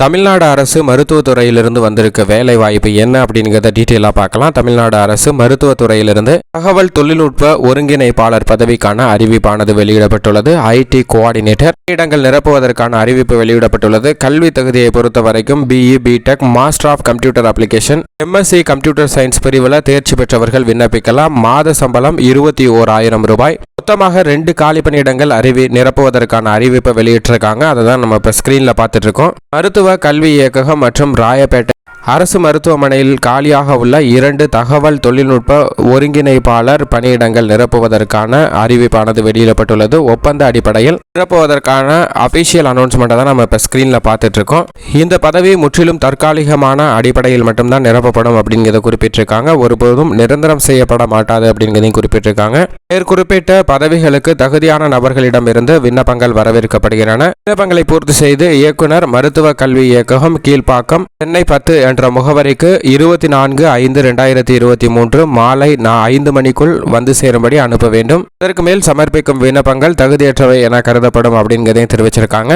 தமிழ்நாடு அரசு மருத்துவத்துறையிலிருந்து வந்திருக்க வேலை வாய்ப்பு என்ன அப்படிங்கிறத டீட்டெயிலாக பார்க்கலாம். தமிழ்நாடு அரசு மருத்துவத்துறையிலிருந்து தகவல் தொழில்நுட்ப ஒருங்கிணைப்பாளர் பதவிக்கான அறிவிப்பானது வெளியிடப்பட்டுள்ளது. ஐடி கோஆர்டினேட்டர் இடங்கள் நிரப்புவதற்கான அறிவிப்பு வெளியிடப்பட்டுள்ளது. கல்வி தகுதியை பொறுத்த வரைக்கும் BE, BTech, master of computer application, MSc computer science பிரிவில் தேர்ச்சி பெற்றவர்கள் விண்ணப்பிக்கலாம். மாத சம்பளம் 21,000 ரூபாய். மொத்தமாக 2 காலி பணியிடங்கள் நிரப்புவதற்கான அறிவிப்பை வெளியிட்டிருக்காங்க. அதை தான் நம்ம இப்போ ஸ்க்ரீனில் பார்த்துட்டு இருக்கோம். மருத்துவ கல்வி இயக்ககம் மற்றும் ராயப்பேட்டை அரசு மருத்துவமனையில் காலியாக உள்ள 2 தகவல் தொழில்நுட்ப ஒருங்கிணைப்பாளர் பணியிடங்கள் நிரப்புவதற்கான அறிவிப்பானது வெளியிடப்பட்டுள்ளது. ஒப்பந்த அடிப்படையில் நிரப்புவதற்கான அபிஷியல் அனௌன்ஸ்மெண்ட்டை தான் நம்ம இப்போ ஸ்க்ரீனில் பார்த்துட்டு இருக்கோம். இந்த பதவி முற்றிலும் தற்காலிகமான அடிப்படையில் மட்டும்தான் நிரப்பப்படும் அப்படிங்கிறத குறிப்பிட்டிருக்காங்க. ஒருபோதும் நிரந்தரம் செய்யப்பட மாட்டாது அப்படிங்கிறதையும் குறிப்பிட்டிருக்காங்க. மேற்குறிப்பிட்ட பதவிகளுக்கு தகுதியான நபர்களிடமிருந்து விண்ணப்பங்கள் வரவேற்கப்படுகின்றன. விண்ணப்பங்களை பூர்த்தி செய்து இயக்குனர் மருத்துவ கல்வி இயக்ககம், கீழ்ப்பாக்கம், சென்னை 10 என்ற முகவரிக்கு 24/5/2023 மாலை 5 மணிக்குள் வந்து சேரும்படி அனுப்ப வேண்டும். இதற்கு மேல் சமர்ப்பிக்கும் விண்ணப்பங்கள் தகுதியற்றவை என கருதப்படும் அப்படிங்கிறதையும் தெரிவிச்சிருக்காங்க.